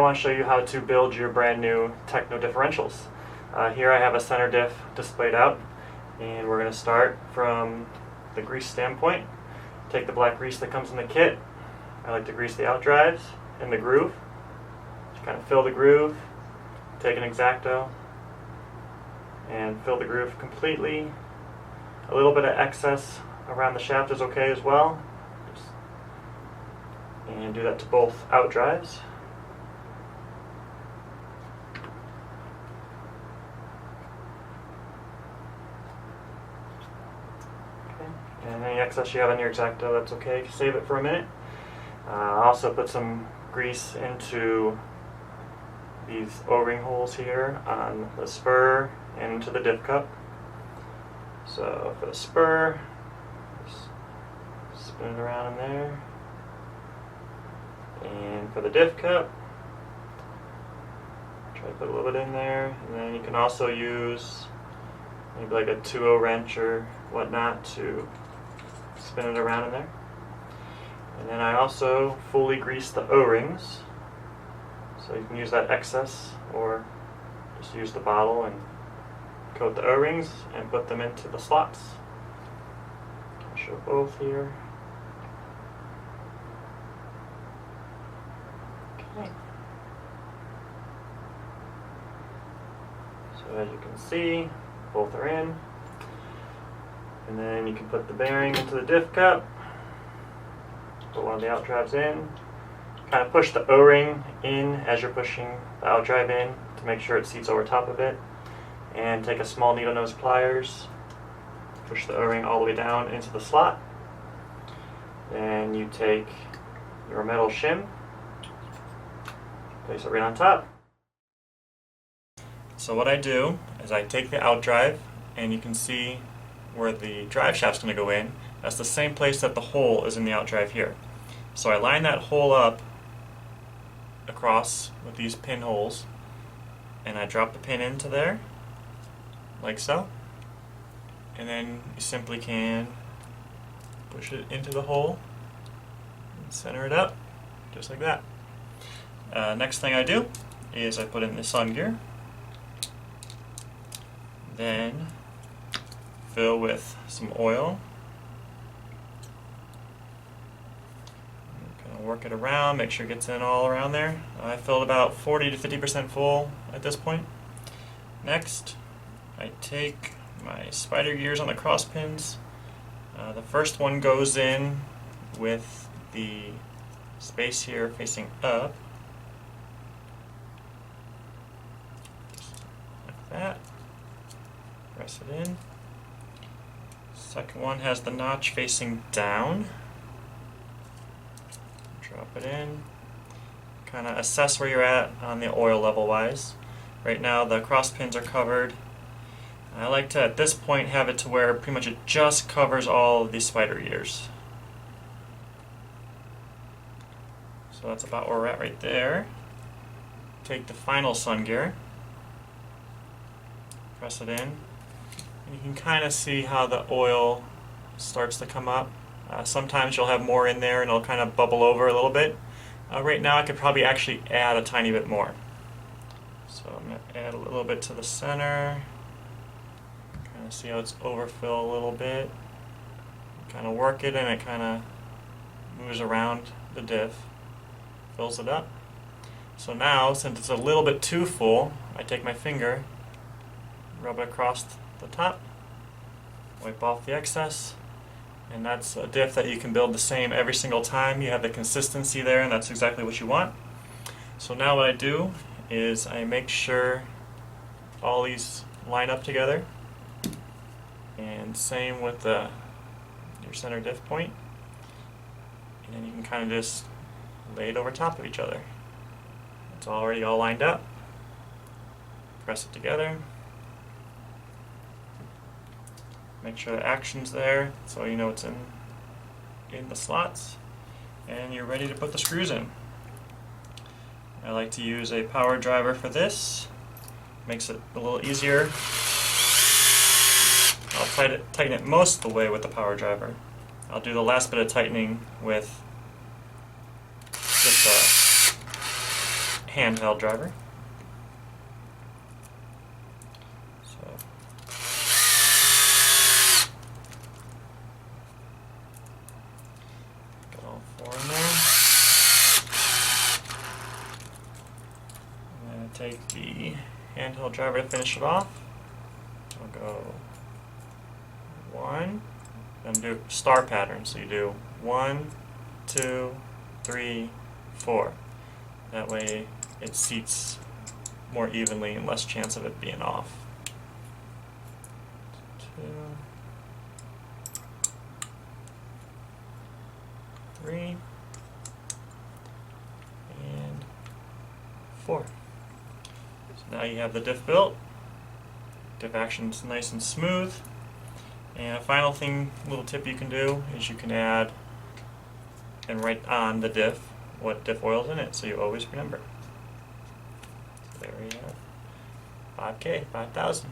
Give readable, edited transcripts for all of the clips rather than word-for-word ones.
want to show you how to build your brand new Tekno differentials. Here I have a center diff displayed out, and we're going to start from the grease standpoint. Take the black grease that comes in the kit. I like to grease the out drives and the groove. Just kind of fill the groove, take an X-Acto, and fill the groove completely. A little bit of excess around the shaft is okay as well. And do that to both out drives. Okay. And any excess you have on your X-Acto, that's okay. Save it for a minute. Also put some grease into these O-ring holes here on the spur and into the diff cup. So for the spur, just spin it around in there. And for the diff cup, try to put a little bit in there, and then you can also use maybe like a 2-0 wrench or whatnot to spin it around in there. And then I also fully grease the O-rings, so you can use that excess or just use the bottle and coat the O-rings and put them into the slots. I'll show both here. Okay. So as you can see, both are in. And then you can put the bearing into the diff cup. Put one of the out drives in. Kind of push the O-ring in as you're pushing the out drive in to make sure it seats over top of it. And take a small needle nose pliers, push the O-ring all the way down into the slot. Then you take your metal shim, place it right on top. So what I do is I take the out drive, and you can see where the drive shaft's going to go in. That's the same place that the hole is in the out drive here. So I line that hole up across with these pinholes, and I drop the pin into there, like so. And then you simply can push it into the hole and center it up, just like that. Next thing I do is I put in the sun gear, then fill with some oil, kind of work it around, make sure it gets in all around there. I filled about 40 to 50% full at this point. Next, I take my spider gears on the cross pins. The first one goes in with the space here facing up, like that. Press it in. Second one has the notch facing down. Drop it in. Kind of assess where you're at on the oil level wise. Right now the cross pins are covered. I like to, at this point, have it to where pretty much it just covers all of these spider gears. So that's about where we're at right there. Take the final sun gear, press it in, and you can kind of see how the oil starts to come up. Sometimes you'll have more in there and it'll kind of bubble over a little bit. Right now I could probably actually add a tiny bit more. So I'm going to add a little bit to the center. Kind of see how it's overfill a little bit. Kind of work it, and it kind of moves around the diff, fills it up. So now, since it's a little bit too full, I take my finger, rub it across the top, wipe off the excess, and that's a diff that you can build the same every single time. You have the consistency there, and that's exactly what you want. So now what I do is I make sure all these line up together, and same with your center diff point, and then you can kind of just lay it over top of each other. It's already all lined up. Press it together. Make sure the action's there so you know it's in the slots, and you're ready to put the screws in. I like to use a power driver for this. Makes it a little easier. I'll tighten it most of the way with the power driver. I'll do the last bit of tightening with just handheld driver. So get all 4 in there. I'm going to take the handheld driver to finish it off. I'll go 1, then do star pattern. So you do 1, 2, 3, 4. That way it seats more evenly and less chance of it being off. 2, 3, and 4. So now you have the diff built. Diff action's nice and smooth. And a final thing, little tip you can do is you can add and write on the diff what diff oil's in it, so you always remember. So there we have 5K, 5,000.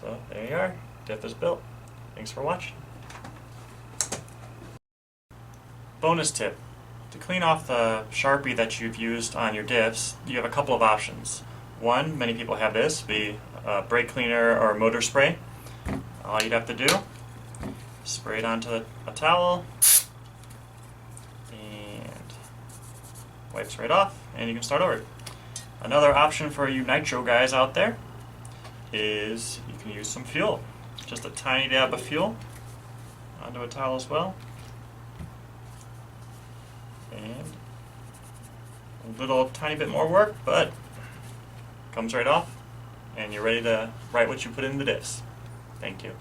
So there you are, diff is built. Thanks for watching. Bonus tip: to clean off the Sharpie that you've used on your diffs, you have a couple of options. One, many people have this, be brake cleaner or motor spray. All you'd have to do, spray it onto a towel, and wipes right off, and you can start over. Another option for you nitro guys out there is you can use some fuel. Just a tiny dab of fuel onto a towel as well. And a little tiny bit more work, but comes right off, and you're ready to write what you put in the diffs. Thank you.